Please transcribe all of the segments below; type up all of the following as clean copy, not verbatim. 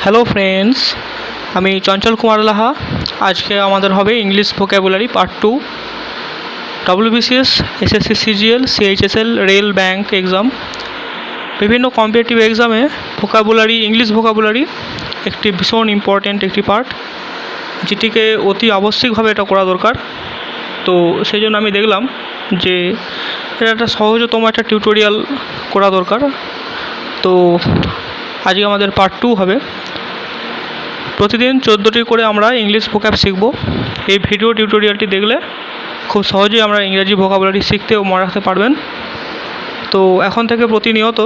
Hello friends, আমি চঞ্চল কুমার লাহা। আজকে আমাদের হবে English vocabulary part 2। WBCS, SSC, CGL, CHSL, rail, bank exam, বিভিন্ন কম্পিটিটিভ এক্সামে ভোকাবুলারি, ইংলিশ ভোকাবুলারি একটি ভীষণ ইম্পর্ট্যান্ট একটি পার্ট, যেটিকে অতি আবশ্যিকভাবে এটা করা দরকার। তো সেই জন্য আমি দেখলাম যে এটা একটা সহজতম একটা টিউটোরিয়াল করা দরকার। তো আজকে আমাদের পার্ট 2 হবে। প্রতিদিন 14টি করে আমরা ইংলিশ ভোক্যাব শিখব। এই ভিডিও টিউটোরিয়ালটি দেখলে খুব সহজেই আমরা ইংরেজি ভোকাবুলারি শিখতে ও মনে রাখতে পারবেন। তো এখন থেকে প্রতিনিয়ত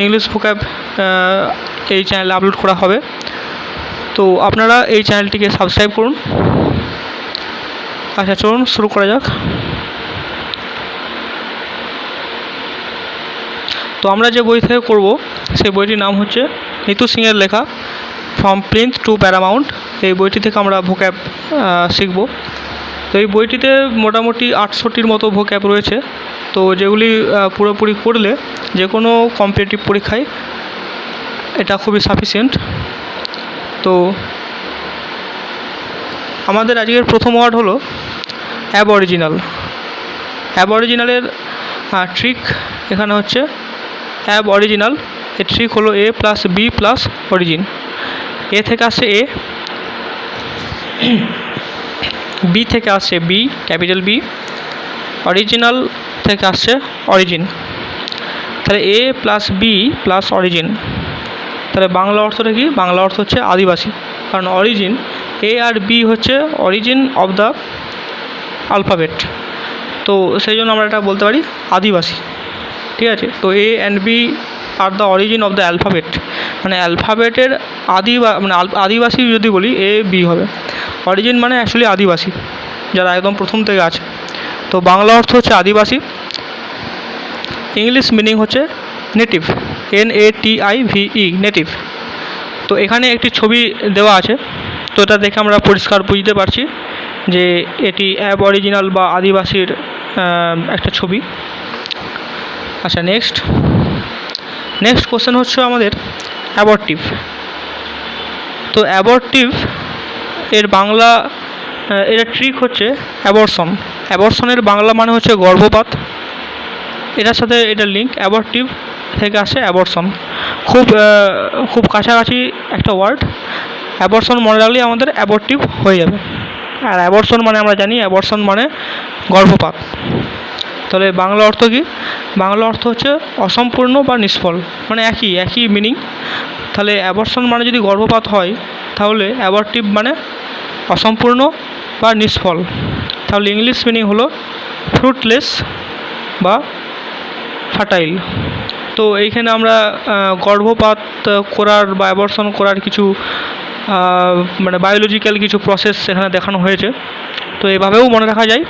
ইংলিশ ভোক্যাব এই চ্যানেলে আপলোড করা হবে। তো আপনারা এই চ্যানেলটিকে সাবস্ক্রাইব করুন। আচ্ছা, চলুন শুরু করা যাক। তো আমরা যে বই থেকে করব সেই বইটির নাম হচ্ছে নিতু সিংয়ের লেখা ফ্রম প্লিন্থ টু প্যারামাউন্ট। এই বইটি থেকে আমরা ভোক্যাব শিখব। তো এই বইটিতে মোটামুটি 800টির মতো ভোক্যাব রয়েছে, তো যেগুলি পুরোপুরি করলে যে কোনো কম্পিটিটিভ পরীক্ষায় এটা খুবই সাফিসিয়েন্ট। তো আমাদের আজকের প্রথম ওয়ার্ড হলো অ্যাবঅরিজিনাল। অ্যাবঅরিজিনালের ট্রিক এখানে হচ্ছে অ্যাবঅরিজিনাল। এর ট্রিক হলো এ প্লাস বি প্লাস অরিজিন। এ থেকে আসছে এ, বি থেকে আসছে বি, ক্যাপিটাল বি, অরিজিনাল থেকে আসছে অরিজিন। তাহলে এ প্লাস বি প্লাস অরিজিন, তাহলে বাংলা অর্থটা কি? বাংলা অর্থ হচ্ছে আদিবাসী, কারণ অরিজিন এ আর বি হচ্ছে অরিজিন অফ দ্য অ্যালফাবেট। তো সেই জন্য আমরা এটা বলতে পারি আদিবাসী। ঠিক আছে, তো A and B are the origin of the alphabet, মানে অ্যালফাবেটের আদিবাসী যদি বলি এ বি হবে। অরিজিন মানে অ্যাকচুয়ালি আদিবাসী, যারা একদম প্রথম থেকে আছে। তো বাংলা অর্থ হচ্ছে আদিবাসী। ইংলিশ মিনিং হচ্ছে নেটিভ, NATIVE, নেটিভ। তো এখানে একটি ছবি দেওয়া আছে, তো এটা দেখে আমরা পরিষ্কার বুঝতে পারছি যে এটি অ্যাবঅরিজিনাল বা আদিবাসীর একটা ছবি। আচ্ছা, নেক্সট কোশ্চেন হচ্ছে আমাদের অ্যাবর্টিভ। তো অ্যাবর্টিভ এর বাংলা এটা ট্রিক হচ্ছে অ্যাবর্শন। অ্যাবর্শনের বাংলা মানে হচ্ছে গর্ভপাত। এটার সাথে এটা লিঙ্ক, অ্যাবর্টিভ থেকে আসে অ্যাবর্শন। খুব কাছাকাছি একটা ওয়ার্ড। অ্যাবর্শন মনে রাখলেই আমাদের অ্যাবর্টিভ হয়ে যাবে। আর অ্যাবর্শন মানে আমরা জানি অ্যাবর্শন মানে গর্ভপাত। তাহলে বাংলা অর্থ কি? বাংলা অর্থ হচ্ছে অসম্পূর্ণ বা নিষ্ফল, মানে একই মিনিং। তাহলে অ্যাবর্শন মানে যদি গর্ভপাত হয়, তাহলে অ্যাবর্টিভ মানে অসম্পূর্ণ বা নিষ্ফল। তাহলে ইংলিশ মিনিং হলো ফ্রুটলেস বা ফার্টাইল। তো এইখানে আমরা গর্ভপাত করার বা অ্যাবর্শন করার কিছু মানে বায়োলজিক্যাল কিছু প্রসেস এখানে দেখানো হয়েছে, তো এভাবেও মনে রাখা যায়।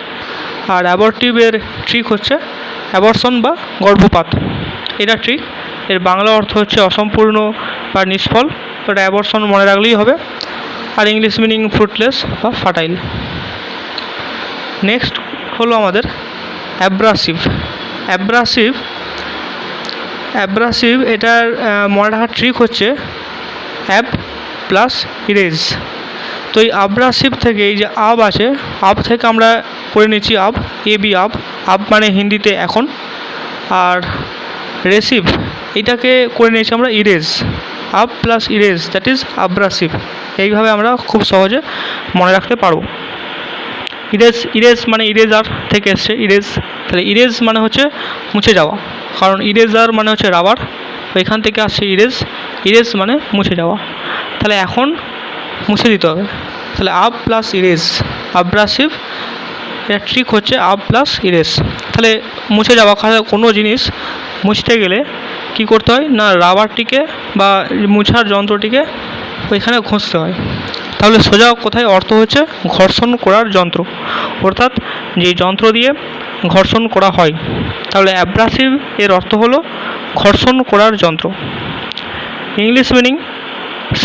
আর অ্যাবর্টিভের ট্রিক হচ্ছে অ্যাবর্শন বা গর্ভপাত, এটা ট্রিক। এর বাংলা অর্থ হচ্ছে অসম্পূর্ণ বা নিষ্ফল, এটা অ্যাবর্শন মনে রাখলেই হবে। আর ইংলিশ মিনিং ফ্রুটলেস বা ফার্টাইল। নেক্সট হলো আমাদের অ্যাব্রাসিভ। অ্যাব্রাসিভ এটার মনে রাখার ট্রিক হচ্ছে অ্যাব প্লাস ইরেজ। তো এই আব্রাসিভ থেকে এই যে আব আছে, আব থেকে আমরা করে নিচ্ছি আব, এবি আব। আব মানে হিন্দিতে এখন। আর রেসিভ এটাকে করে নিয়েছি আমরা ইরেজ, আব প্লাস ইরেজ, দ্যাট ইজ আব্রাসিভ। এইভাবে আমরা খুব সহজে মনে রাখতে পারবো। ইরেজ মানে ইরেজার থেকে এসছে ইরেজ। তাহলে ইরেজ মানে হচ্ছে মুছে যাওয়া, কারণ ইরেজার মানে হচ্ছে রাবার, তো এখান থেকে আসছে ইরেজ মানে মুছে যাওয়া। তাহলে এখন মুছে দিতে হবে, তাহলে আব প্লাস ইরেজ, আব্রাসিভ। এর ট্রিক হচ্ছে আব প্লাস ইরেজ। তাহলে মুছে যাওয়া, কোনো জিনিস মুছতে গেলে কি করতে হয় না, রাবারটিকে বা মুছার যন্ত্রটিকে ওইখানে ঘষতে হয়। তাহলে সোজা কোথায় অর্থ হচ্ছে ঘর্ষণ করার যন্ত্র, অর্থাৎ যে যন্ত্র দিয়ে ঘর্ষণ করা হয়। তাহলে অ্যাব্রাসিভ এর অর্থ হলো ঘর্ষণ করার যন্ত্র। English meaning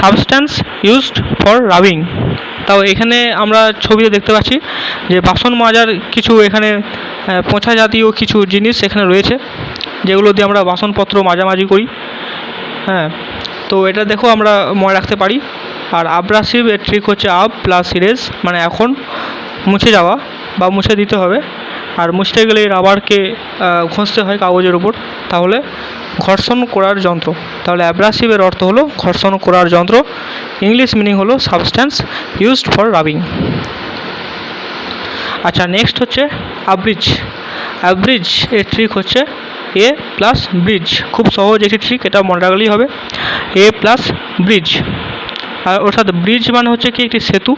substance used for rubbing. তাও এখানে আমরা ছবিতে দেখতে পাচ্ছি যে বাসন মাজার কিছু এখানে পোঁছা জাতীয় কিছু জিনিস এখানে রয়েছে, যেগুলো দিয়ে আমরা বাসনপত্র মাজামাজি করি। হ্যাঁ, তো এটা দেখো আমরা মনে রাখতে পারি। আর আব্রাসিভ এর ট্রিক হচ্ছে আব প্লাস ইরেজ, মানে এখন মুছে যাওয়া বা মুছে দিতে হবে। আর মুছতে গেলে রাবারকে ঘষতে হয় কাগজের উপর, তাহলে ঘর্ষণ করার যন্ত্র। তাহলে অ্যাব্রাসিভের অর্থ হলো ঘর্ষণ করার যন্ত্র। ইংলিশ মিনিং হলো সাবস্ট্যান্স ইউজড ফর রাবিং। আচ্ছা, নেক্সট হচ্ছে আব্রিজ। অ্যাব্রিজ এর ট্রিক হচ্ছে এ প্লাস ব্রিজ। খুব সহজ একটি ট্রিক, এটা মনে রাখলেই হবে। এ প্লাস ব্রিজ, আর অর্থাৎ ব্রিজ মানে হচ্ছে কি একটি সেতু,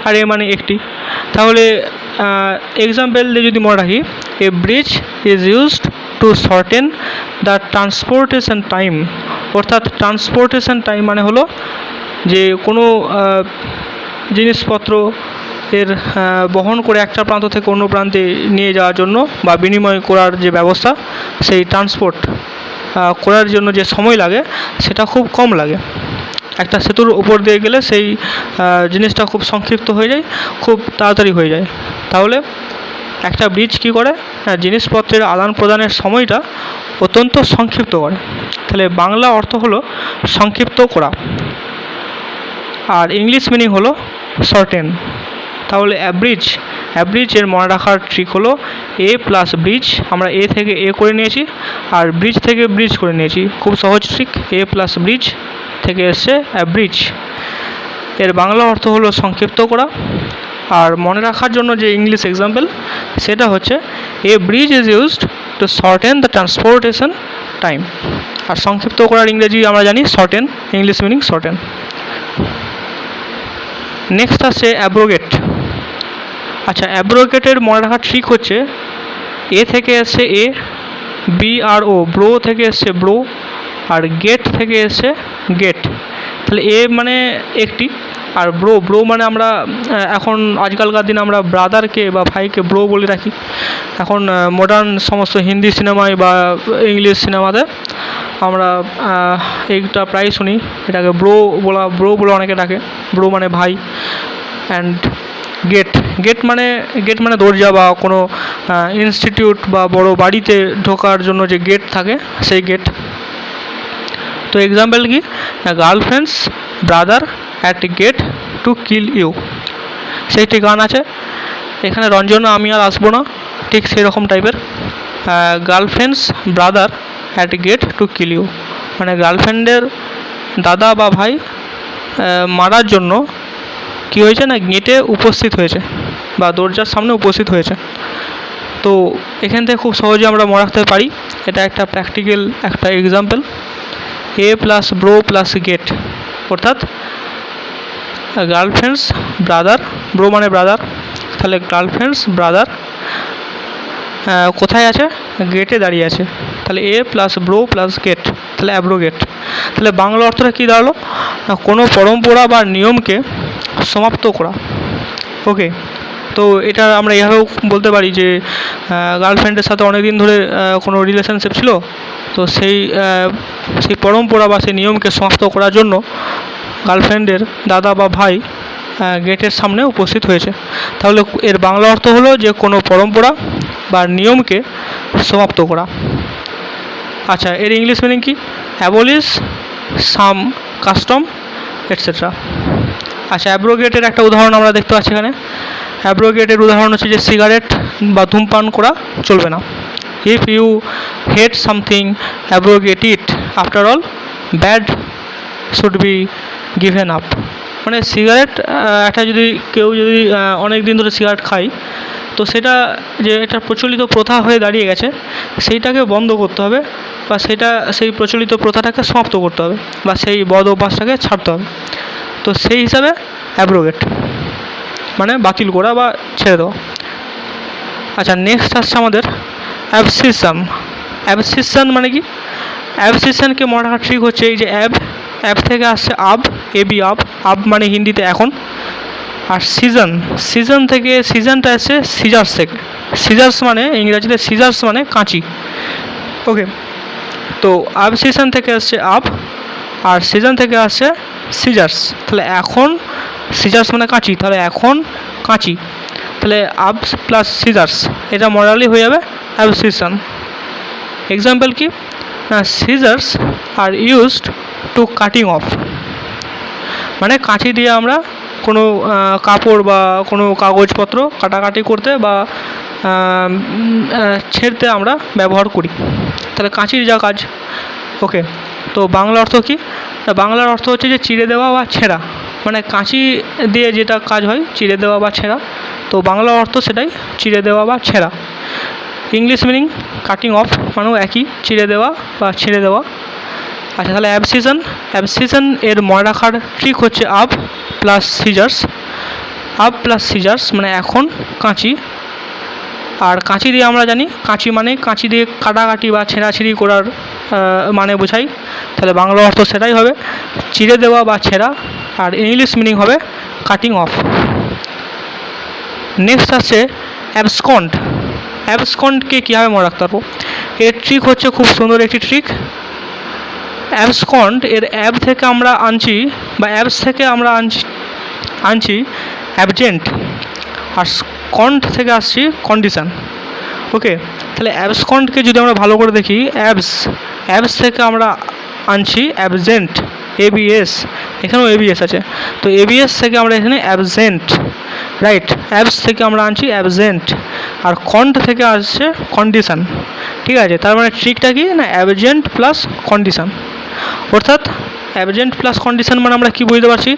আর এ মানে একটি। তাহলে এক্সাম্পল দিয়ে যদি মনে রাখি, এ bridge is used to shorten the transportation time. অর্থাৎ ট্রান্সপোর্টেশন টাইম মানে হলো যে কোনো জিনিসপত্র এর বহন করে একটা প্রান্ত থেকে অন্য প্রান্তে নিয়ে যাওয়ার জন্য বা বিনিময় করার যে ব্যবস্থা, সেই ট্রান্সপোর্ট করার জন্য যে সময় লাগে সেটা খুব কম লাগে। একটা সেতুর উপর দিয়ে গেলে সেই জিনিসটা খুব সংক্ষিপ্ত হয়ে যায়, খুব তাড়াতাড়ি হয়ে যায়। তাহলে একটা ব্রিজ কী করে, জিনিসপত্রের আদান প্রদানের সময়টা অত্যন্ত সংক্ষিপ্ত করে। তাহলে বাংলা অর্থ হলো সংক্ষিপ্ত করা, আর ইংলিশ মিনিং হলো শর্টেন। তাহলে অ্যাব্রিজ এর মনে রাখার ট্রিক হলো এ প্লাস ব্রিজ। আমরা এ থেকে এ করে নিয়েছি, আর ব্রিজ থেকে ব্রিজ করে নিয়েছি। খুব সহজ ট্রিক, এ প্লাস ব্রিজ থেকে এসছে অ্যাব্রিজ। এর বাংলা অর্থ হলো সংক্ষিপ্ত করা। আর মনে রাখার জন্য যে ইংলিশ এক্সাম্পল, সেটা হচ্ছে a bridge is used to shorten the transportation time. আর সংক্ষিপ্ত করার ইংরেজি আমরা জানি shorten, English meaning shorten. Next আসছে অ্যাব্রোগেট। আচ্ছা, অ্যাব্রোগেটের মনে রাখার ট্রিক হচ্ছে এ থেকে এসছে এ, বি আর ও, ব্রো থেকে এসছে ব্রো, আর গেট থেকে এসছে গেট। তাহলে এ মানে একটি, আর ব্রো মানে আমরা এখন আজকালকার দিনে আমরা ব্রাদারকে বা ভাইকে ব্রো বলে রাখি। এখন মডার্ন সমস্ত হিন্দি সিনেমায় বা ইংলিশ সিনেমাতে আমরা এইটা প্রায় শুনি, এটাকে ব্রো বলে অনেকে ডাকে। ব্রো মানে ভাই। অ্যান্ড গেট মানে দরজা, বা কোনো ইনস্টিটিউট বা বড় বাড়িতে ঢোকার জন্য যে গেট থাকে, সেই গেট। তো এক্সাম্পল কি, girlfriend's brother at gate to kill you. সেই একটি গান আছে, এখানে রঞ্জনা আমি আর আসবো না, ঠিক সেই রকম টাইপের। Girlfriend's brother at gate to kill you, মানে গার্লফ্রেন্ডের দাদা বা ভাই মারার জন্য কী হয়েছে না, গেটে উপস্থিত হয়েছে বা দরজার সামনে উপস্থিত হয়েছে। তো এখান থেকে খুব সহজে আমরা মনে রাখতে পারি, এটা একটা প্র্যাকটিক্যাল একটা এক্সাম্পল। এ প্লাস ব্রো প্লাস গেট, অর্থাৎ গার্লফ্রেন্ডস ব্রাদার, ব্রো মানে ব্রাদার, তাহলে গার্লফ্রেন্ডস ব্রাদার কোথায় আছে, গেটে দাঁড়িয়ে আছে। তাহলে এ প্লাস ব্রো প্লাস গেট, তাহলে অ্যাব্রোগেট। তাহলে বাংলা অর্থটা কী দাঁড়ালো, কোনো পরম্পরা বা নিয়মকে সমাপ্ত করা। ওকে, তো এটা আমরা এভাবেও বলতে পারি যে গার্লফ্রেন্ডের সাথে অনেক দিন ধরে কোনো রিলেশনশিপ ছিল, তো সেই পরম্পরা বা সেই নিয়মকে সমাপ্ত করার জন্য গার্লফ্রেন্ডের দাদা বা ভাই গেটের সামনে উপস্থিত হয়েছে। তাহলে এর বাংলা অর্থ হলো যে কোনো পরম্পরা বা নিয়মকে সমাপ্ত করা। আচ্ছা, এর ইংলিশ মিনিং কি, অ্যাবলিশ সাম কাস্টম এটসেট্রা। আচ্ছা, অ্যাব্রোগেটের একটা উদাহরণ আমরা দেখতে পাচ্ছি এখানে। অ্যাব্রোগেটের উদাহরণ হচ্ছে যে সিগারেট বা ধূমপান করা চলবে না। If you hate something abrogate it, after all bad should be given up. মানে সিগারেট একটা কেউ যদি অনেক দিন ধরে সিগারেট খায়, তো সেটা যে একটা প্রচলিত প্রথা হয়ে দাঁড়িয়ে গেছে, সেইটাকে বন্ধ করতে হবে, বা সেই প্রচলিত প্রথাটাকে সমাপ্ত করতে হবে, বা সেই বদ অভ্যাসটাকে ছাড়তে হবে। তো সেই হিসাবে অ্যাব্রোগেট মানে বাতিল করা বা ছেড়ে দেওয়া। আচ্ছা, নেক্সট আসছে আমাদের অ্যাবসিশন। অ্যাবসিশন মানে কি, অ্যাবসিশনকে মনে রাখার ট্রিক হচ্ছে এই যে অ্যাব থেকে আসছে আব, এবি আব মানে হিন্দিতে এখন। আর সিজন থেকে, সিজনটা আসছে সিজার্স থেকে। সিজার্স মানে ইংরাজিতে সিজার্স মানে কাঁচি। ওকে, তো অ্যাবসিশন থেকে আসছে আব, আর সিজন থেকে আসছে সিজার্স। তাহলে এখন সিজার্স মানে কাঁচি, তাহলে এখন কাঁচি, তাহলে আবস প্লাস সিজার্স, এটা মরালি হয়ে যাবে অ্যাবসিশন। এক্সাম্পল কি, সিজার্স আর ইউজড টু কাটিং অফ, মানে কাঁচি দিয়ে আমরা কোনো কাপড় বা কোনো কাগজপত্র কাটাকাটি করতে বা ছেড়তে আমরা ব্যবহার করি। তাহলে কাঁচির যা কাজ। ওকে, তো বাংলা অর্থ কী? বাংলার অর্থ হচ্ছে যে চিড়ে দেওয়া বা ছেঁড়া, মানে কাঁচি দিয়ে যেটা কাজ হয় চিড়ে দেওয়া বা ছেঁড়া, তো বাংলা অর্থ সেটাই চিড়ে দেওয়া বা ছেঁড়া। ইংলিশ মিনিং কাটিং অফ মানেও একই, চিড়ে দেওয়া বা ছিঁড়ে দেওয়া। আচ্ছা, তাহলে অ্যাবসিশন, অ্যাবসিশন এর মনে রাখার ট্রিক হচ্ছে ab plus scissors. Ab plus scissors মানে এখন কাঁচি, আর কাঁচি দিয়ে আমরা জানি কাঁচি মানে কাঁচি দিয়ে কাটাকাটি বা ছেঁড়াছিঁড়ি করার মানে বোঝাই, তাহলে বাংলা অর্থ সেটাই হবে চিড়ে দেওয়া বা ছেঁড়া, আর ইংলিশ মিনিং হবে কাটিং অফ। নেক্সট আসছে অ্যাবসকন্ড। অ্যাবসকন্ডকে কীভাবে মনে রাখতে পারবো? এর ট্রিক হচ্ছে খুব সুন্দর একটি ট্রিক। অ্যাবসকন্ড এর অ্যাব থেকে আমরা আনছি বা অ্যাবস থেকে আমরা আনছি অ্যাবজেন্ট, আর কন্ড থেকে আসছি কন্ডিশান। ওকে, তাহলে অ্যাবসকন্ডকে যদি আমরা ভালো করে দেখি, অ্যাবস থেকে আমরা আনছি অ্যাবজেন্ট, এবিএস, এখানেও এবিএস আছে, তো এবিএস থেকে আমরা এখানে অ্যাবজেন্ট, রাইট। অ্যাবস থেকে আমরা আনছি অ্যাবজেন্ট, আর কন্ড থেকে আসছে কন্ডিশান। ঠিক আছে, তার মানে ট্রিকটা কি না, অ্যাবজেন্ট প্লাস কন্ডিশান। অর্থাৎ অ্যাবজেন্ট প্লাস কন্ডিশান মানে আমরা কি বুঝতে পারছি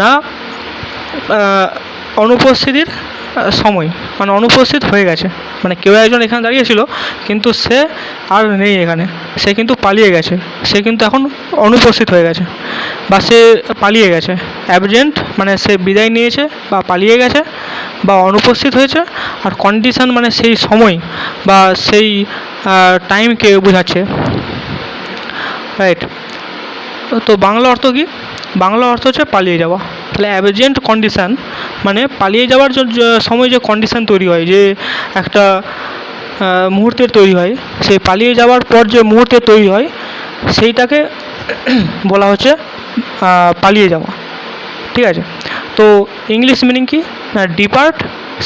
না, অনুপস্থিতির সময়, মানে অনুপস্থিত হয়ে গেছে, মানে কেউ একজন এখানে দাঁড়িয়েছিল কিন্তু সে আর নেই এখানে, সে কিন্তু পালিয়ে গেছে, সে কিন্তু এখন অনুপস্থিত হয়ে গেছে বা সে পালিয়ে গেছে। অ্যাবজেন্ট মানে সে বিদায় নিয়েছে বা পালিয়ে গেছে বা অনুপস্থিত হয়েছে, আর কন্ডিশান মানে সেই সময় বা সেই টাইমকে বোঝাচ্ছে, রাইট। তো বাংলা অর্থ কি? বাংলা অর্থ হচ্ছে পালিয়ে যাওয়া। তাহলে অ্যাবজেন্ট কন্ডিশান মানে পালিয়ে যাওয়ার সময় যে কন্ডিশান তৈরি হয়, যে একটা মুহূর্তের তৈরি হয়, সেই পালিয়ে যাওয়ার পর যে মুহূর্তে তৈরি হয় সেইটাকে বলা হচ্ছে পালিয়ে যাওয়া। ঠিক আছে, তো ইংলিশ মিনিং কি না, depart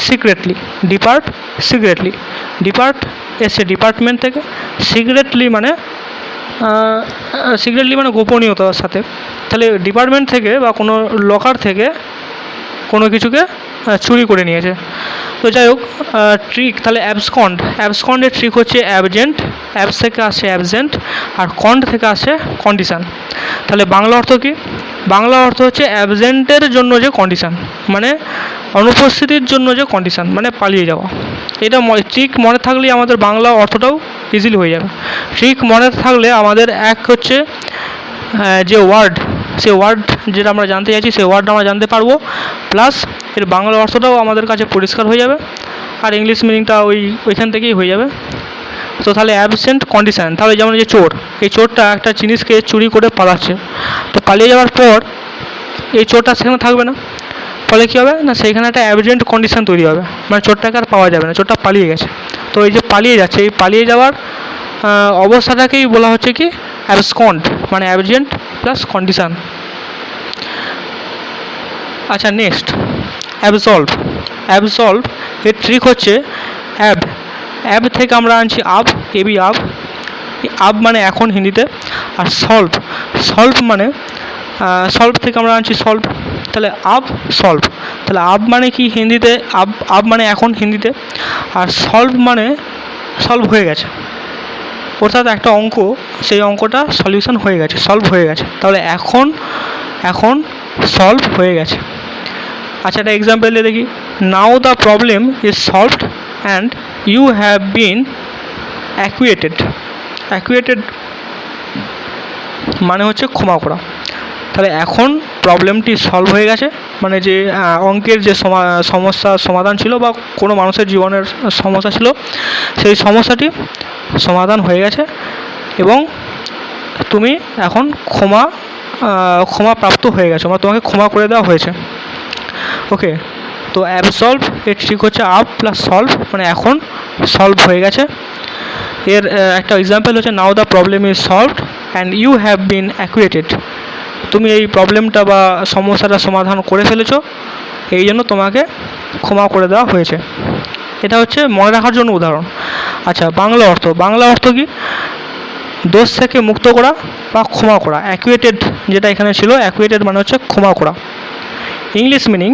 secretly, depart secretly. Depart এসছে ডিপার্টমেন্ট থেকে, সিক্রেটলি মানে গোপনীয়তার সাথে। তাহলে ডিপার্টমেন্ট থেকে বা কোনো লকার থেকে কোনো কিছুকে চুরি করে নিয়েছে। তো যাই হোক, ট্রিক তাহলে অ্যাবসকন্ডের ট্রিক হচ্ছে অ্যাবজেন্ট, অ্যাবস থেকে আসছে অ্যাবজেন্ট, আর কন্ড থেকে আসছে কন্ডিশান। তাহলে বাংলা অর্থ কি? বাংলা অর্থ হচ্ছে অ্যাবজেন্টের জন্য যে কন্ডিশান, মানে অনুপস্থিতির জন্য যে কন্ডিশান, মানে পালিয়ে যাওয়া। এটা ট্রিক মনে থাকলেই আমাদের বাংলা অর্থটাও ইজিলি হয়ে যাবে। ট্রিক মনে থাকলে আমাদের এক হচ্ছে যে ওয়ার্ড, সে ওয়ার্ড যেটা আমরা জানতে চাইছি সেই ওয়ার্ডটা আমরা জানতে পারবো, প্লাস এর বাংলা অর্থটাও আমাদের কাছে পরিষ্কার হয়ে যাবে, আর ইংলিশ মিনিংটা ওইখান থেকেই হয়ে যাবে। তো তাহলে অ্যাবসেন্ট কন্ডিশান, তাহলে যেমন যে চোর, এই চোরটা একটা জিনিসকে চুরি করে পালাচ্ছে, তো পালিয়ে যাওয়ার পর এই চোরটা সেখানে থাকবে না, ফলে কী হবে না, সেইখানে একটা অ্যাবজেন্ট কন্ডিশান তৈরি হবে, মানে চোরটাকে আর পাওয়া যাবে না, চোরটা পালিয়ে গেছে। তো এই যে পালিয়ে যাচ্ছে, এই পালিয়ে যাওয়ার অবস্থাটাকেই বলা হচ্ছে কি অ্যাবসকন্ড, মানে অ্যাবজেন্ট প্লাস কন্ডিশান। আচ্ছা, নেক্সট অ্যাবসলভ। অ্যাবসলভ এর ট্রিক হচ্ছে অ্যাব থেকে আমরা আনছি এবি আব মানে এখন হিন্দিতে, আর সলভ মানে সলভ থেকে আমরা আনছি সলভ, তাহলে সলভ, তাহলে মানে কি হিন্দিতে, আব মানে এখন হিন্দিতে, আর সলভ মানে সলভ হয়ে গেছে, অর্থাৎ একটা অঙ্ক, সেই অঙ্কটা সলিউশন হয়ে গেছে, সলভ হয়ে গেছে, তাহলে এখন সলভ হয়ে গেছে। আচ্ছা, একটা এক্সাম্পল দিয়ে দেখি, now the problem is solved and you have been acquitted মানে হচ্ছে ক্ষমা করা। তাহলে এখন প্রবলেমটি সলভ হয়ে গেছে, মানে যে অঙ্কের যে সমস্যার সমাধান ছিল বা কোনো মানুষের জীবনের সমস্যা ছিল, সেই সমস্যাটি সমাধান হয়ে গেছে এবং তুমি এখন ক্ষমাপ্রাপ্ত হয়ে গেছো, মানে তোমাকে ক্ষমা করে দেওয়া হয়েছে। ওকে, তো অ্যাবসলভ এর ঠিক হচ্ছে আপ প্লাস সলভ, মানে এখন সলভ হয়ে গেছে। এর একটা এক্সাম্পল হচ্ছে now the problem is solved and you have been acquitted, তুমি এই প্রবলেমটা বা সমস্যাটা সমাধান করে ফেলেছো, এই জন্য তোমাকে ক্ষমা করে দেওয়া হয়েছে। এটা হচ্ছে মনে রাখার জন্য উদাহরণ। আচ্ছা, বাংলা অর্থ কি, দোষ থেকে মুক্ত করা বা ক্ষমা করা। অ্যাকুয়েটেড যেটা এখানে ছিল, অ্যাকুয়েটেড মানে হচ্ছে ক্ষমা করা। ইংলিশ মিনিং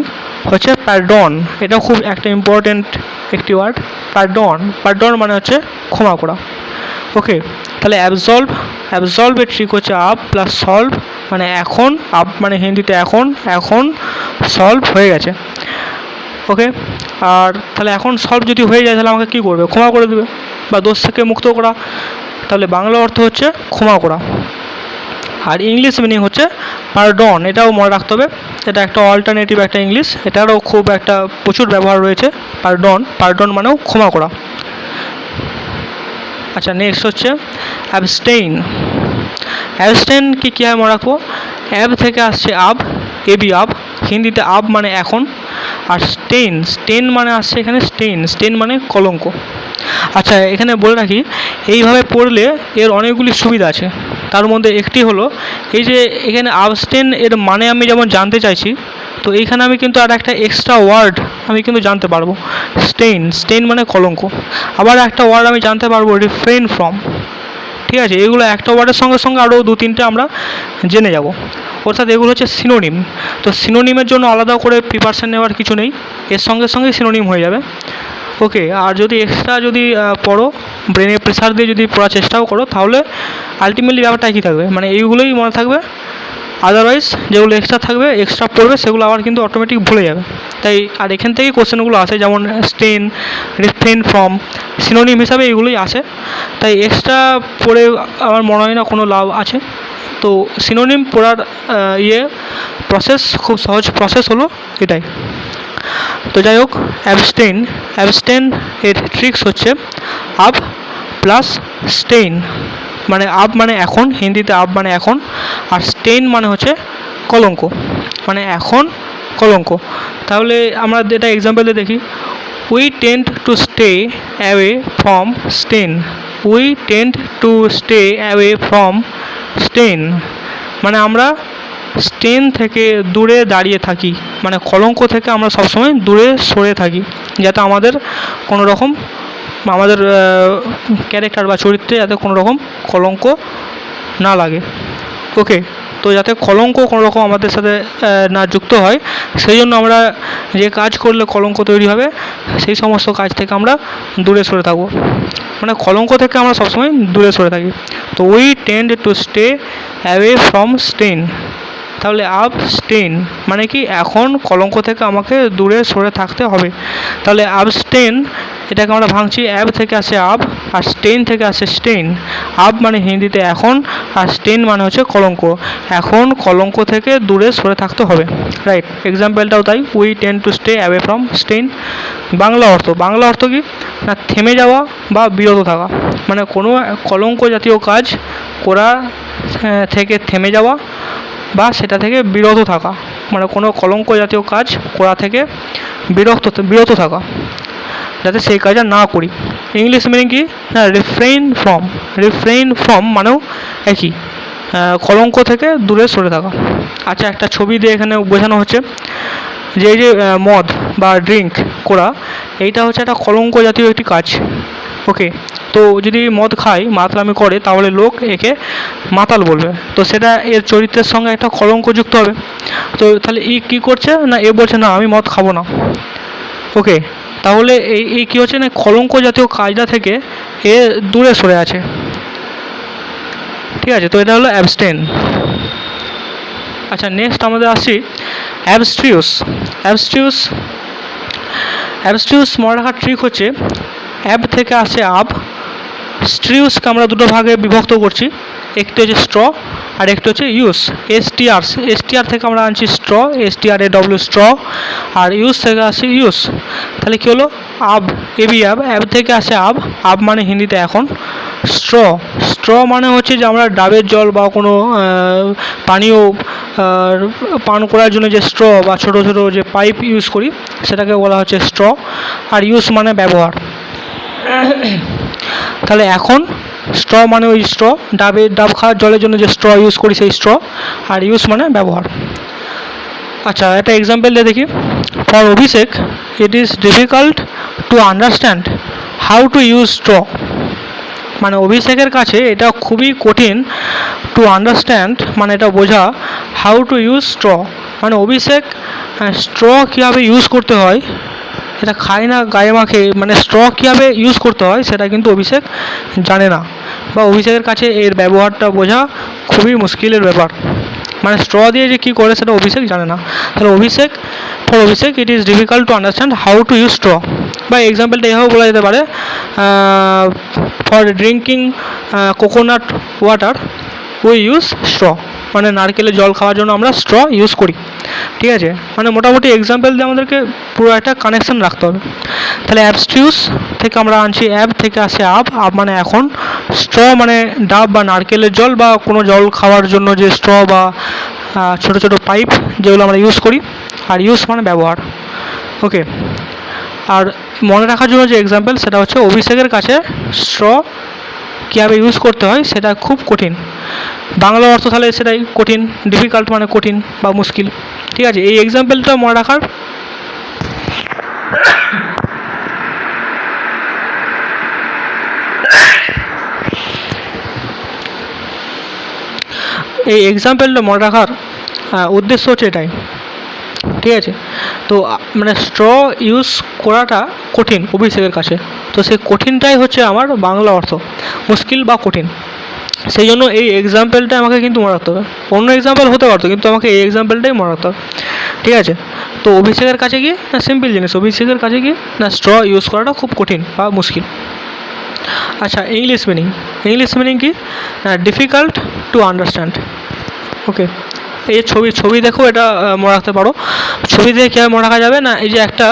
হচ্ছে প্যারডন, এটা খুব একটা ইম্পর্টেন্ট একটি ওয়ার্ড। প্যারডন, প্যারডন মানে হচ্ছে ক্ষমা করা। ওকে, তাহলে অ্যাবজলভ, অ্যাবজলভের ট্রিক হচ্ছে আপ প্লাস সলভ, মানে এখন, আপ মানে হিন্দিতে এখন, এখন সলভ হয়ে গেছে। ওকে, আর তাহলে এখন সলভ যদি হয়ে যায় তাহলে আমাকে কী করবে? ক্ষমা করে দেবে বা দোষ থেকে মুক্ত করা। তাহলে বাংলা অর্থ হচ্ছে ক্ষমা করা। আর ইংলিশ মিনিং হচ্ছে পারডন, এটাও মনে রাখতে হবে, এটা একটা অল্টারনেটিভ একটা ইংলিশ, এটারও খুব একটা প্রচুর ব্যবহার রয়েছে। পারডন, পারডন মানেও ক্ষমা করা। আচ্ছা, নেক্সট হচ্ছে অ্যাবস্টেইন। অ্যাবস্টেইন কী হয় মনে রাখবো? অ্যাব থেকে আসছে আব, এবি আব, হিন্দিতে আব মানে এখন, আর স্টেইন, স্টেইন মানে আসছে এখানে স্টেইন, স্টেইন মানে কলঙ্ক। আচ্ছা, এখানে বলে রাখি, এইভাবে পড়লে এর অনেকগুলি সুবিধা আছে। তার মধ্যে একটি হলো এই যে এখানে আবস্টেন এর মানে আমি যেমন জানতে চাইছি, তো এইখানে আমি কিন্তু আর একটা এক্সট্রা ওয়ার্ড আমি কিন্তু জানতে পারবো, স্টেইন, স্টেইন মানে কলঙ্ক। আবার একটা ওয়ার্ড আমি জানতে পারবো রিফ্রেন ফ্রম। ঠিক আছে, এগুলো একটা ওয়ার্ডের সঙ্গে সঙ্গে আরও 2-3টে আমরা জেনে যাব। অর্থাৎ এগুলো হচ্ছে সিনোনিম। তো সিনোনিমের জন্য আলাদা করে প্রিপারেশন নেওয়ার কিছু নেই, এর সঙ্গে সঙ্গে সিনোনিম হয়ে যাবে। ওকে, আর যদি এক্সট্রা যদি পড়ো, ব্রেনে প্রেশার দিয়ে যদি পড়ার চেষ্টাও করো, তাহলে আলটিমেটলি ব্যাপারটা একই থাকবে, মানে এইগুলোই মনে থাকবে। আদারওয়াইজ যেগুলো এক্সট্রা থাকবে, এক্সট্রা পড়বে, সেগুলো আবার কিন্তু অটোমেটিক ভুলে যাবে। তাই আর এখান থেকেই কোশ্চেনগুলো আসে, যেমন স্টেন, রিফ্রেন ফ্রম, সিনোনিম হিসাবে এগুলোই আসে। তাই এক্সট্রা পড়ে আমার মনে হয় না কোনো লাভ আছে। তো সিনোনিম পড়ার প্রসেস, খুব সহজ প্রসেস হলো এটাই। তো যাই হোক, অ্যাবস্টেইন, অ্যাবস্টেইন এর ট্রিক্স হচ্ছে আপ প্লাস স্টেইন, মানে আপ মানে এখন, হিন্দিতে আপ মানে এখন, আর স্টেইন মানে হচ্ছে কলঙ্ক, মানে এখন কলঙ্ক। তাহলে আমরা এটা এক্সাম্পল দিয়ে দেখি, we tend to stay away from stain, we tend to stay away from stain, মানে আমরা স্টেন থেকে দূরে দাঁড়িয়ে থাকি, মানে কলঙ্ক থেকে আমরা সবসময় দূরে সরে থাকি, যাতে আমাদের কোনো রকম, আমাদের ক্যারেক্টার বা চরিত্রে যাতে কোনো রকম কলঙ্ক না লাগে। ওকে, তো যাতে কলঙ্ক কোনো রকম আমাদের সাথে না যুক্ত হয়, সেই জন্য আমরা যে কাজ করলে কলঙ্ক তৈরি হবে, সেই সমস্ত কাজ থেকে আমরা দূরে সরে থাকবো, মানে কলঙ্ক থেকে আমরা সবসময় দূরে সরে থাকি। তো we tend to stay away from stain, তাহলে আবস্টেইন মানে কি, এখন কলঙ্ক থেকে আমাকে দূরে সরে থাকতে হবে। তাহলে আবস্টেইন, এটাকে আমরা ভাঙছি, অ্যাব থেকে আসে আব, আর স্টেইন থেকে আসে স্টেইন। আব মানে হিন্দিতে এখন, আর স্টেইন মানে হচ্ছে কলঙ্ক, এখন কলঙ্ক থেকে দূরে সরে থাকতে হবে। রাইট, এক্সাম্পলটাও তাই, we tend to stay away from stain. Bangla অর্থ, বাংলা অর্থ কি না, থেমে যাওয়া বা বিরত থাকা, মানে কোনো কলঙ্ক জাতীয় কাজ করা থেকে থেমে যাওয়া বা সেটা থেকে বিরত থাকা, মানে কোনো কলঙ্ক জাতীয় কাজ করা থেকে বিরত থাকা, যাতে সেই কাজটা না করি। ইংলিশ মিনিং কি না, রিফ্রেইন ফ্রম, রিফ্রেইন ফ্রম মানেও একই, কলঙ্ক থেকে দূরে সরে থাকা। আচ্ছা, একটা ছবি দিয়ে এখানে বোঝানো হচ্ছে যে এই যে মদ বা ড্রিঙ্ক করা, এইটা হচ্ছে একটা কলঙ্ক জাতীয় একটি কাজ। ওকে, তো যদি মদ খায়, মাতালামি করে, তাহলে লোক একে মাতাল বলবে, তো সেটা এর চরিত্রের সঙ্গে একটা কলঙ্ক যুক্ত হবে। তো তাহলে ই কী করছে না, এ বলছে না আমি মদ খাবো না। ওকে, তাহলে এই কী হচ্ছে না, কলঙ্ক জাতীয় কাজটা থেকে এ দূরে সরে আছে। ঠিক আছে, তো এটা হলো অ্যাবস্টেন। আচ্ছা, নেক্সট আমাদের আসছি অ্যাবস্ট্রিউস। অ্যাবস্ট্রিউস, অ্যাবস্ট্রিউস মনে রাখার ট্রিক হচ্ছে, অ্যাব থেকে আসে আব, স্ট্রিউসকে আমরা দুটো ভাগে বিভক্ত করছি, একটি হচ্ছে স্ট্র আর একটি হচ্ছে ইউস। এসটিআর থেকে আমরা আনছি স্ট্র, STRAW স্ট্র, আর ইউস থেকে আসে ইউস। তাহলে কী হলো, আব, এবি আব, অ্যাব থেকে আসে আব, আব মানে হিন্দিতে এখন, স্ট্র, স্ট্র মানে হচ্ছে যে আমরা ডাবের জল বা কোনো পানীয় পান করার জন্য যে স্ট্র বা ছোটো ছোটো যে পাইপ ইউজ করি, সেটাকে বলা হচ্ছে স্ট্র। আর ইউস মানে ব্যবহার। তাহলে এখন স্ট্র মানে ওই স্ট্র, ডাব খাওয়ার জলের জন্য যে স্ট্র ইউজ করি সেই স্ট্র, আর ইউজ মানে ব্যবহার। আচ্ছা, একটা এক্সাম্পল দিয়ে দেখি। For Abhishek it is difficult to understand how to use straw. মানে অভিষেকের কাছে এটা খুবই কঠিন টু আন্ডারস্ট্যান্ড, মানে এটা বোঝা হাউ টু ইউজ স্ট্র। মানে অভিষেক স্ট্র কীভাবে ইউজ করতে হয়, এটা খায় না গায়ে মাখে, মানে স্ট্র কীভাবে ইউজ করতে হয় সেটা কিন্তু অভিষেক জানে না, বা অভিষেকের কাছে এর ব্যবহারটা বোঝা খুবই মুশকিলের ব্যাপার। মানে স্ট্র দিয়ে যে কী করে সেটা অভিষেক জানে না। তাহলে for Abhishek it is difficult to understand how to use straw. বা এক্সাম্পলটা এভাবে বলা যেতে পারে, for drinking coconut water we use straw. মানে নারকেলের জল খাওয়ার জন্য আমরা স্ট্র ইউজ করি। ঠিক আছে, মানে মোটামুটি এক্সাম্পল দিয়ে আমাদেরকে পুরো একটা কানেকশন রাখতে হবে। তাহলে অ্যাবস্টিউস থেকে আমরা আনছি অ্যাব থেকে আসে আব মানে এখন, স্ট্র মানে ডাব বা নারকেলের জল বা কোনো জল খাওয়ার জন্য যে স্ট্র বা ছোটো ছোটো পাইপ যেগুলো আমরা ইউজ করি। আর ইউজ মানে ব্যবহার। ওকে, আর মনে রাখার জন্য যে এক্সাম্পল সেটা হচ্ছে অভিষেকের কাছে স্ট্র কীভাবে ইউজ করতে হয় সেটা খুব কঠিন। বাংলা অর্থ তাহলে সেটাই কঠিন, ডিফিকাল্ট মানে কঠিন বা মুশকিল। ঠিক আছে, এই এক্সাম্পলটা মনে রাখার। এই এক্সাম্পলটা মনে রাখার উদ্দেশ্য হচ্ছে এটাই। ঠিক আছে, তো মানে স্ট্র ইউজ করাটা কঠিন অভিষেকের কাছে, তো সেই কঠিনটাই হচ্ছে আমার বাংলা অর্থ, মুশকিল বা কঠিন। সেই জন্য এই এক্সাম্পলটা আমাকে কিন্তু মনে রাখতে হবে। অন্য এক্সাম্পল হতে পারতো, কিন্তু আমাকে এই এক্সাম্পলটাই মনে রাখতে হবে। ঠিক আছে, তো অভিষেকের কাছে গিয়ে না সিম্পল জিনিস, অভিষেকের কাছে গিয়ে না স্ট্র ইউজ করাটা খুব কঠিন বা মুশকিল। আচ্ছা, ইংলিশ মিনিং কি? Difficult to understand. ওকে, এই ছবি দেখো, এটা মনে রাখতে পারো। ছবি দেখে কীভাবে মনে রাখা যাবে না, এই যে একটা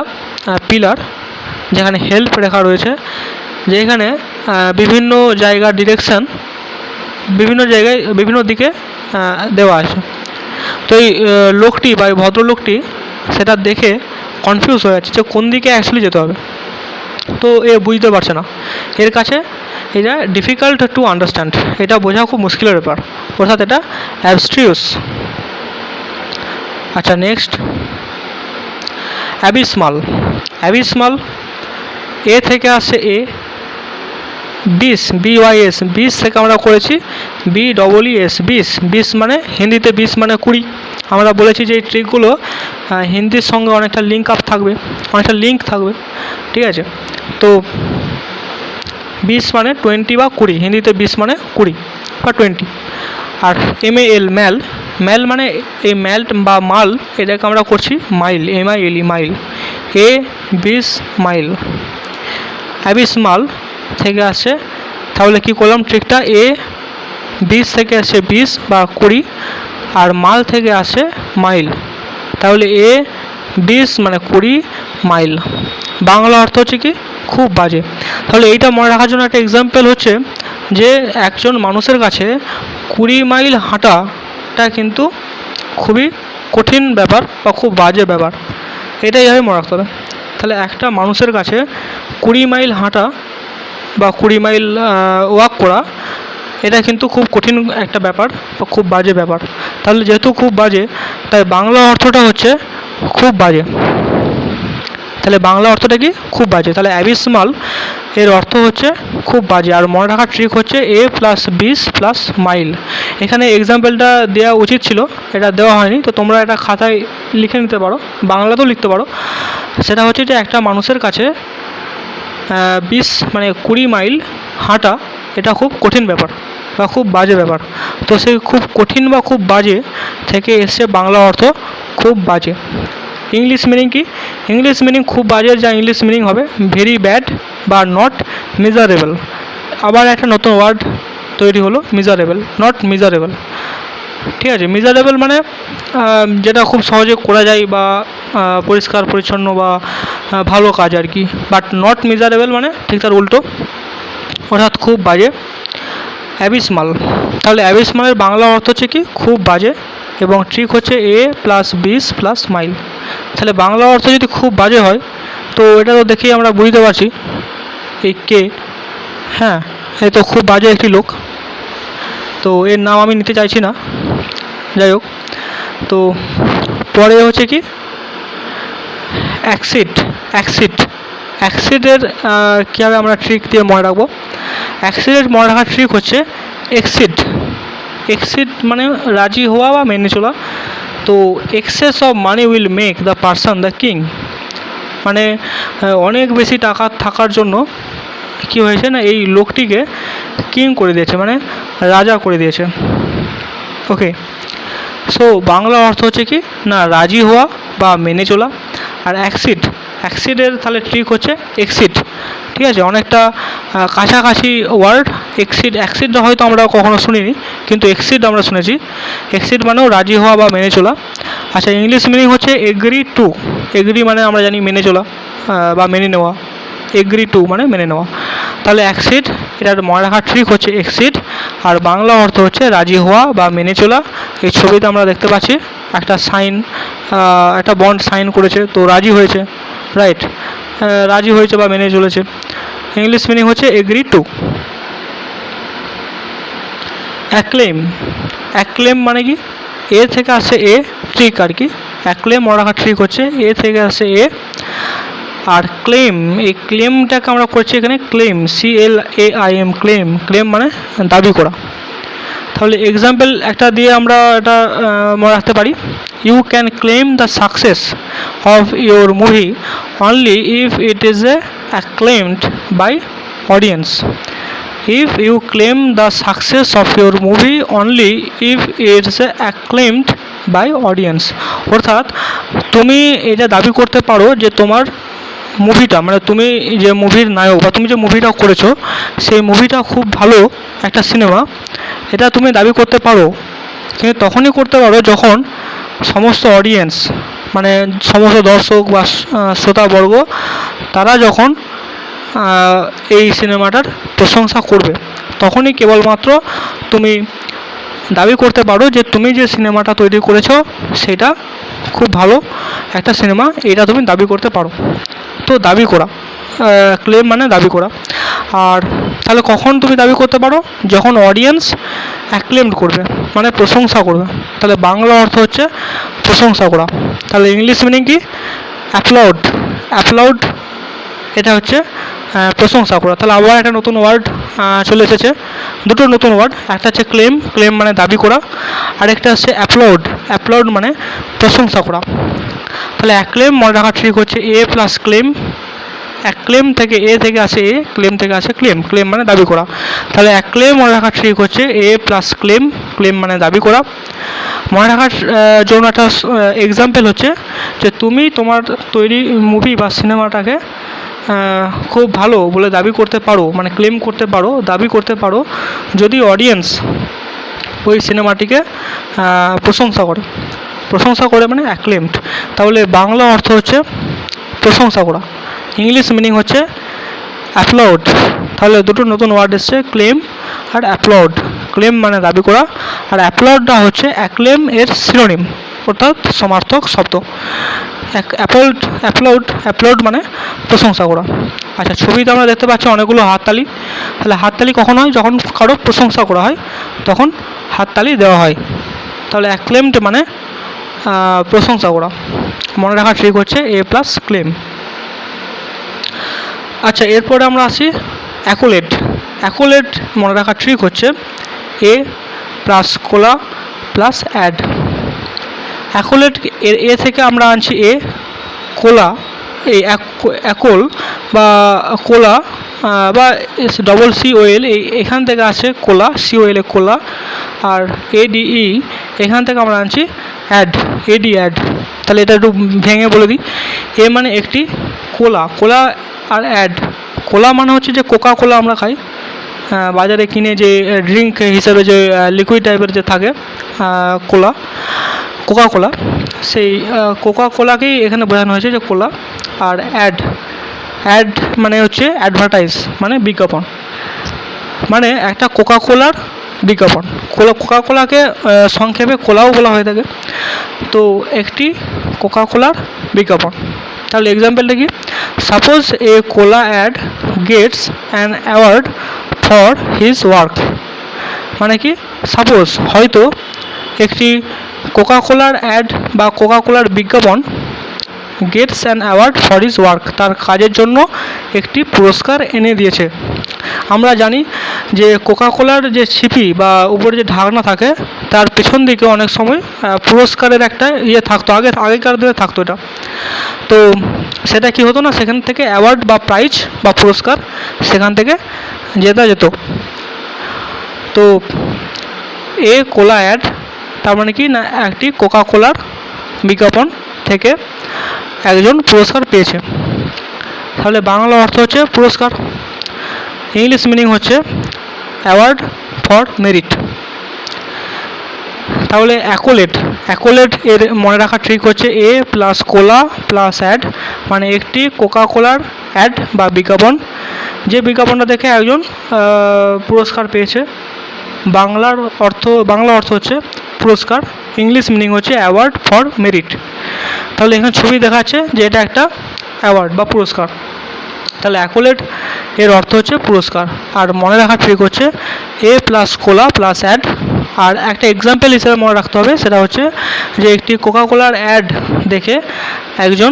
পিলার যেখানে হেল্প লেখা রয়েছে, যেখানে বিভিন্ন জায়গার ডিরেকশান বিভিন্ন জায়গায় বিভিন্ন দিকে দেওয়া আছে। তো এই লোকটি বা এই ভদ্রলোকটি সেটা দেখে কনফিউজ হয়ে যাচ্ছে যে কোন দিকে অ্যাকচুয়ালি যেতে হবে, তো এ বুঝতে পারছে না। এর কাছে এটা ডিফিকাল্ট টু আন্ডারস্ট্যান্ড, এটা বোঝা খুব মুশকিলের ব্যাপার, অর্থাৎ এটা অ্যাবস্ট্রিউস। আচ্ছা, নেক্সট অ্যাবিসমাল এ থেকে আসছে এ, BYS বিশ থেকে আমরা করেছি BEES বিশ মানে হিন্দিতে 20 মানে 20। আমরা বলেছি যে এই ট্রিকগুলো হিন্দির সঙ্গে অনেকটা লিঙ্ক থাকবে। ঠিক আছে, তো 20 মানে 20 বা 20, হিন্দিতে 20 মানে 20 বা 20। আর ম্যাল মানে এই ম্যাল বা মাল, এটাকে আমরা করছি মাইল, MILE মাইল, 20 মাইল। অ্যাবিসমাল থেকে আসছে, তাহলে কি করলাম ট্রিকটা, 20 থেকে আসে 20 বা 20, আর মাল থেকে আসে মাইল, তাহলে 20 মানে 20 মাইল। বাংলা অর্থ হচ্ছে কি? খুব বাজে। তাহলে এইটা মনে রাখার জন্য একটা এক্সাম্পল হচ্ছে যে একজন মানুষের কাছে 20 মাইল হাঁটাটা কিন্তু খুবই কঠিন ব্যাপার বা খুব বাজে ব্যাপার, এটাই আমি মনে রাখতে হবে। তাহলে একটা মানুষের কাছে 20 মাইল হাঁটা বা 20 মাইল ওয়াক করা, এটা কিন্তু খুব কঠিন একটা ব্যাপার বা খুব বাজে ব্যাপার। তাহলে যেহেতু খুব বাজে, তাই বাংলা অর্থটা হচ্ছে খুব বাজে। তাহলে বাংলা অর্থটা কি? খুব বাজে। তাহলে অ্যাবিসমাল এর অর্থ হচ্ছে খুব বাজে। আর মনে রাখার ট্রিক হচ্ছে A+20 মাইল। এখানে এক্সাম্পলটা দেওয়া উচিত ছিল, এটা দেওয়া হয়নি, তো তোমরা এটা খাতায় লিখে নিতে পারো, বাংলাতেও লিখতে পারো। সেটা হচ্ছে যে একটা মানুষের কাছে 20 মানে 20 মাইল হাঁটা, এটা খুব কঠিন ব্যাপার বা খুব বাজে ব্যাপার। তো সেই খুব কঠিন বা খুব বাজে থেকে এসছে বাংলা অর্থ খুব বাজে। ইংলিশ মিনিং কি? ইংলিশ মিনিং খুব বাজে, যা ইংলিশ মিনিং হবে ভেরি ব্যাড বা নট মিজারেবল। আবার একটা নতুন ওয়ার্ড তৈরি হলো, মিজারেবল, নট মিজারেবল। ঠিক আছে, মিজারেবল মানে যেটা খুব সহজে করা যায় বা পরিষ্কার পরিচ্ছন্ন বা ভালো কাজ আর কি, বাট নট মিজারেবল মানে ঠিক তার উল্টো, অর্থাৎ খুব বাজে। অ্যাবিসমাল, তাহলে অ্যাবিসমালের বাংলা অর্থ হচ্ছে কি? খুব বাজে, এবং ট্রিক হচ্ছে A+20 মাইল। তাহলে বাংলা অর্থ যদি খুব বাজে হয়, তো এটা তো দেখেই আমরা বুঝতে পারছি এই কে, হ্যাঁ, এ তো খুব বাজে একটি লোক, তো এর নাম আমি নিতে চাইছি না, যাই হোক। তো পরে হচ্ছে কি অ্যাক্সিট, অ্যাক্সিডের কীভাবে আমরা ট্রিক দিয়ে মনে রাখবো? অ্যাক্সিডের মনে রাখার ট্রিক হচ্ছে এক্সিড। এক্সিড মানে রাজি হওয়া বা মেনে চলা। তো access of money will make the person the king, মানে অনেক বেশি টাকা থাকার জন্য কি হয়েছে না, এই লোকটিকে কিং করে দিয়েছে, মানে রাজা করে দিয়েছে। ওকে, সো বাংলা অর্থ হচ্ছে কি না রাজি হওয়া বা মেনে চলা। আর অ্যাক্সিডের তাহলে ট্রিক হচ্ছে এক্সিড। ঠিক আছে, অনেকটা কাছাকাছি ওয়ার্ড। অ্যাক্সিডটা হয়তো আমরা কখনো শুনিনি, কিন্তু এক্সিড আমরা শুনেছি। এক্সিড মানেও রাজি হওয়া বা মেনে চলা। আচ্ছা, ইংলিশ মিনিং হচ্ছে এগ্রি টু। এগ্রি মানে আমরা জানি মেনে চলা বা মেনে নেওয়া। এগ্রি টু মানে মেনে নেওয়া। তাহলে অ্যাক্সিড, এটার মনে রাখার ট্রিক হচ্ছে এক্সিড। আর বাংলা অর্থ হচ্ছে রাজি হওয়া বা মেনে চলা। এই ছবিতে আমরা দেখতে পাচ্ছি একটা সাইন, একটা বন্ড সাইন করেছে, তো রাজি হয়েছে, রাইট, রাজি হয়েছে বা মেনে চলেছে। ইংলিশ মিনিং হচ্ছে এগ্রি টু। অ্যাক্লেম, অ্যাক্লেম মানে কি এ থেকে আসছে এ, ট্রিক আর কি। অ্যাক্লেম মনে রাখার ট্রিক হচ্ছে এ থেকে আসছে এ। আর ক্লেম, এই ক্লেমটাকে আমরা করছি এখানে ক্লেম, CLAIM, ক্লেম। ক্লেম মানে দাবি করা। তাহলে এক্সাম্পল একটা দিয়ে আমরা এটা মনে রাখতে পারি। You can claim the success of your movie only if it is acclaimed by audience. If you claim the success of your movie only if it's acclaimed by audience. অর্থাৎ তুমি এটা দাবি করতে পারো যে তোমার মুভিটা, মানে তুমি যে মুভির নায়ক বা তুমি যে মুভিটা করেছো সেই মুভিটা খুব ভালো একটা সিনেমা, এটা তুমি দাবি করতে পারো। কিন্তু তখনই করতে পারো যখন সমস্ত অডিয়েন্স, মানে সমস্ত দর্শক বা শ্রোতাবর্গ, তারা যখন এই সিনেমাটার প্রশংসা করবে, তখনই কেবলমাত্র তুমি দাবি করতে পারো যে তুমি যে সিনেমাটা তৈরি করেছো সেটা খুব ভালো একটা সিনেমা, এটা তুমি দাবি করতে পারো। তো দাবি করা, ক্লেম মানে দাবি করা। আর তাহলে কখন তুমি দাবি করতে পারো? যখন অডিয়েন্স অ্যাক্লেমড করবে, মানে প্রশংসা করবে। তাহলে বাংলা অর্থ হচ্ছে প্রশংসা করা। তাহলে ইংলিশ মিনিং কি? অ্যাপ্লাউড। অ্যাপ্লাউড এটা হচ্ছে প্রশংসা করা। তাহলে আবার একটা নতুন ওয়ার্ড চলে এসেছে, দুটো নতুন ওয়ার্ড। একটা হচ্ছে ক্লেম, ক্লেম মানে দাবি করা। আরেকটা হচ্ছে অ্যাপ্লাউড, অ্যাপ্লাউড মানে প্রশংসা করা। তাহলে অ্যাক্লেম মনে রাখার ট্রিক হচ্ছে এ প্লাস ক্লেম। অ্যাক্লেম থেকে এ থেকে আসে এ, ক্লেম থেকে আসে ক্লেম। ক্লেম মানে দাবি করা। তাহলে অ্যাক্লেম মনে রাখার ট্রিক হচ্ছে এ প্লাস ক্লেম। ক্লেম মানে দাবি করা। মনে রাখার জন্য একটা এক্সাম্পল হচ্ছে যে তুমি তোমার তৈরি মুভি বা সিনেমাটাকে খুব ভালো বলে দাবি করতে পারো, মানে ক্লেম করতে পারো, দাবি করতে পারো, যদি অডিয়েন্স ওই সিনেমাটিকে প্রশংসা করে। প্রশংসা করে মানে অ্যাক্লেমড। তাহলে বাংলা অর্থ হচ্ছে প্রশংসা করা। ইংলিশ মিনিং হচ্ছে অ্যাপ্লাউড। তাহলে দুটো নতুন ওয়ার্ড এসছে, ক্লেম আর অ্যাপ্লাউড। ক্লেম মানে দাবি করা, আর অ্যাপ্লাউডটা হচ্ছে অ্যাক্লেম এর সিনোনিম, অর্থাৎ সমার্থক শব্দ। অ্যাপ্লাউড মানে প্রশংসা করা। আচ্ছা, ছবিতে আমরা দেখতে পাচ্ছি অনেকগুলো হাততালি। তাহলে হাততালি কখন হয়? যখন কারো প্রশংসা করা হয় তখন হাততালি দেওয়া হয়। তাহলে অ্যাক্লেমড মানে প্রশংসা করা। মনে রাখার ট্রিক হচ্ছে এ প্লাস ক্লেম। আচ্ছা, এরপরে আমরা আসি অ্যাকোলেট। অ্যাকোলেট মনে রাখার ট্রিক হচ্ছে এ প্লাস কোলা প্লাস অ্যাড। অ্যাকোলেট এর এ থেকে আমরা আনছি এ, কোলা, এই অ্যাকোল বা কোলা বা COL, এখান থেকে আসে কোলা, COL এ কোলা। আর ADE এখান থেকে আমরা আনছি অ্যাড, AD অ্যাড। তাহলে এটা একটু ভেঙে বলে দিই। এ মানে একটি, কোলা, কোলা আর অ্যাড। কোলা মানে হচ্ছে যে কোকা কোলা আমরা খাই বাজারে কিনে, যে ড্রিঙ্ক হিসেবে যে লিকুইড টাইপের যে থাকে কোলা, কোকা কোলা, সেই কোকা কোলাকেই এখানে বোঝানো হয়েছে যে কোলা। আর অ্যাড, অ্যাড মানে হচ্ছে অ্যাডভার্টাইজ, মানে বিজ্ঞাপন, মানে একটা কোকা কোলার বিজ্ঞাপন। কোকা কোলাকে সংক্ষেপে কোলাও বলা হয়ে থাকে। তো একটি কোকা কোলার বিজ্ঞাপন। তাহলে এক্সাম্পলটা কি? Suppose a cola ad gets an award for his work. মানে কি? সাপোজ, হয়তো একটি কোকা কোলার অ্যাড বা কোকা কোলার বিজ্ঞাপন gets an award for his work, তার কাজের জন্য একটি পুরস্কার এনে দিয়েছে। আমরা জানি যে কোকাকোলার যে ছিপি বা উপরে যে ঢাকনা থাকে তার পেছন দিকে অনেক সময় পুরস্কারের একটা থাকতো, আগেকার দিনে থাকতো এটা। তো সেটা কি হতো না, সেখান থেকে অ্যাওয়ার্ড বা প্রাইজ বা পুরস্কার সেখান থেকে জেতা যেত। তো কোলা অ্যাড তার মানে কি না, একটি কোকাকোলার বিজ্ঞাপন থেকে একজন পুরস্কার পেয়েছে। তাহলে বাংলা অর্থ হচ্ছে পুরস্কার, ইংলিশ মিনিং হচ্ছে অ্যাওয়ার্ড ফর মেরিট। তাহলে অ্যাকোলেট এর মনে রাখার ট্রিক হচ্ছে এ প্লাস কোলা প্লাস অ্যাড, মানে একটি কোকাকোলার অ্যাড বা বিজ্ঞাপন, যে বিজ্ঞাপনটা দেখে একজন পুরস্কার পেয়েছে। বাংলা অর্থ হচ্ছে পুরস্কার, ইংলিশ মিনিং হচ্ছে অ্যাওয়ার্ড ফর মেরিট। তাহলে এখানে ছবি দেখাচ্ছে যে এটা একটা অ্যাওয়ার্ড বা পুরস্কার। তাহলে অ্যাকোলেট এর অর্থ হচ্ছে পুরস্কার, আর মনে রাখার ট্রিক হচ্ছে এ প্লাস কোলা প্লাস অ্যাড। আর একটা এক্সাম্পল হিসেবে মনে রাখতে হবে, সেটা হচ্ছে যে একটি কোকাকোলার অ্যাড দেখে একজন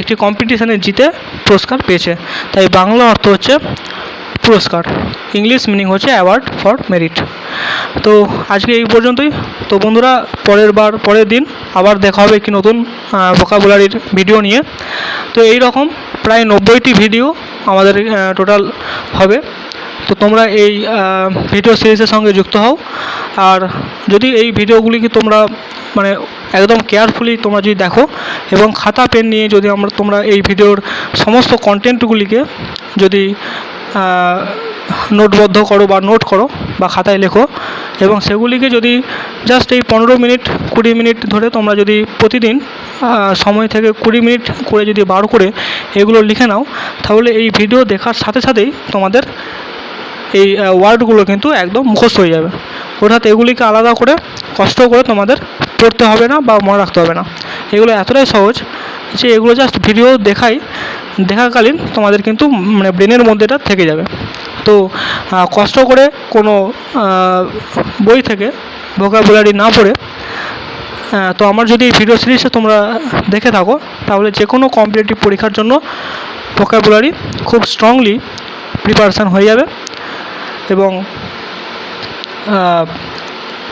একটি কম্পিটিশানে জিতে পুরস্কার পেয়েছে। তাই বাংলা অর্থ হচ্ছে পুরস্কার, ইংলিশ মিনিং হচ্ছে অ্যাওয়ার্ড ফর মেরিট। তো আজকে এই পর্যন্তই। তো বন্ধুরা, পরের দিন আবার দেখা হবে একটি নতুন ভোকাবুলারির ভিডিও নিয়ে। তো এই রকম প্রায় 90টি ভিডিও আমাদের টোটাল হবে। তো তোমরা এই ভিডিও সিরিজের সঙ্গে যুক্ত হও। আর যদি এই ভিডিওগুলিকে তোমরা মানে একদম কেয়ারফুলি তোমরা যদি দেখো এবং খাতা পেন নিয়ে যদি তোমরা এই ভিডিওর সমস্ত কন্টেন্টগুলিকে যদি নোটবদ্ধ করো বা নোট করো বা খাতায় লেখো, এবং সেগুলিকে যদি জাস্ট এই 15 মিনিট 20 মিনিট ধরে তোমরা যদি প্রতিদিন সময় থেকে 20 মিনিট করে যদি বার করে এগুলো লিখে নাও, তাহলে এই ভিডিও দেখার সাথে সাথেই তোমাদের এই ওয়ার্ডগুলো কিন্তু একদম মুখস্থ হয়ে যাবে। অর্থাৎ এগুলিকে আলাদা করে কষ্ট করে তোমাদের পড়তে হবে না বা মনে রাখতে হবে না। এগুলো এতটাই সহজ যে এগুলো জাস্ট ভিডিও দেখাকালীন তোমাদের কিন্তু মানে ব্রেনের মধ্যে এটা থেকে যাবে। তো কষ্ট করে কোনো বই থেকে ভোকাবুলারি না পড়ে তো আমার যদি এই ভিডিও সিরিজটা তোমরা দেখে থাকো, তাহলে যে কোনো কম্পিটিটিভ পরীক্ষার জন্য ভোকাবুলারি খুব স্ট্রংলি প্রিপারেশান হয়ে যাবে। এবং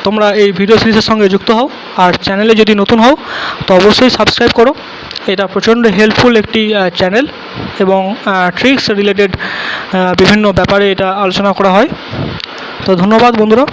তোমরা এই ভিডিও সিরিজের সঙ্গে যুক্ত হও। আর চ্যানেলে যদি নতুন হও তো অবশ্যই সাবস্ক্রাইব করো। এটা প্রচণ্ড হেল্পফুল একটি চ্যানেল, এবং ট্রিক্স রিলেটেড বিভিন্ন ব্যাপারে এটা আলোচনা করা হয়। তো ধন্যবাদ বন্ধুরা।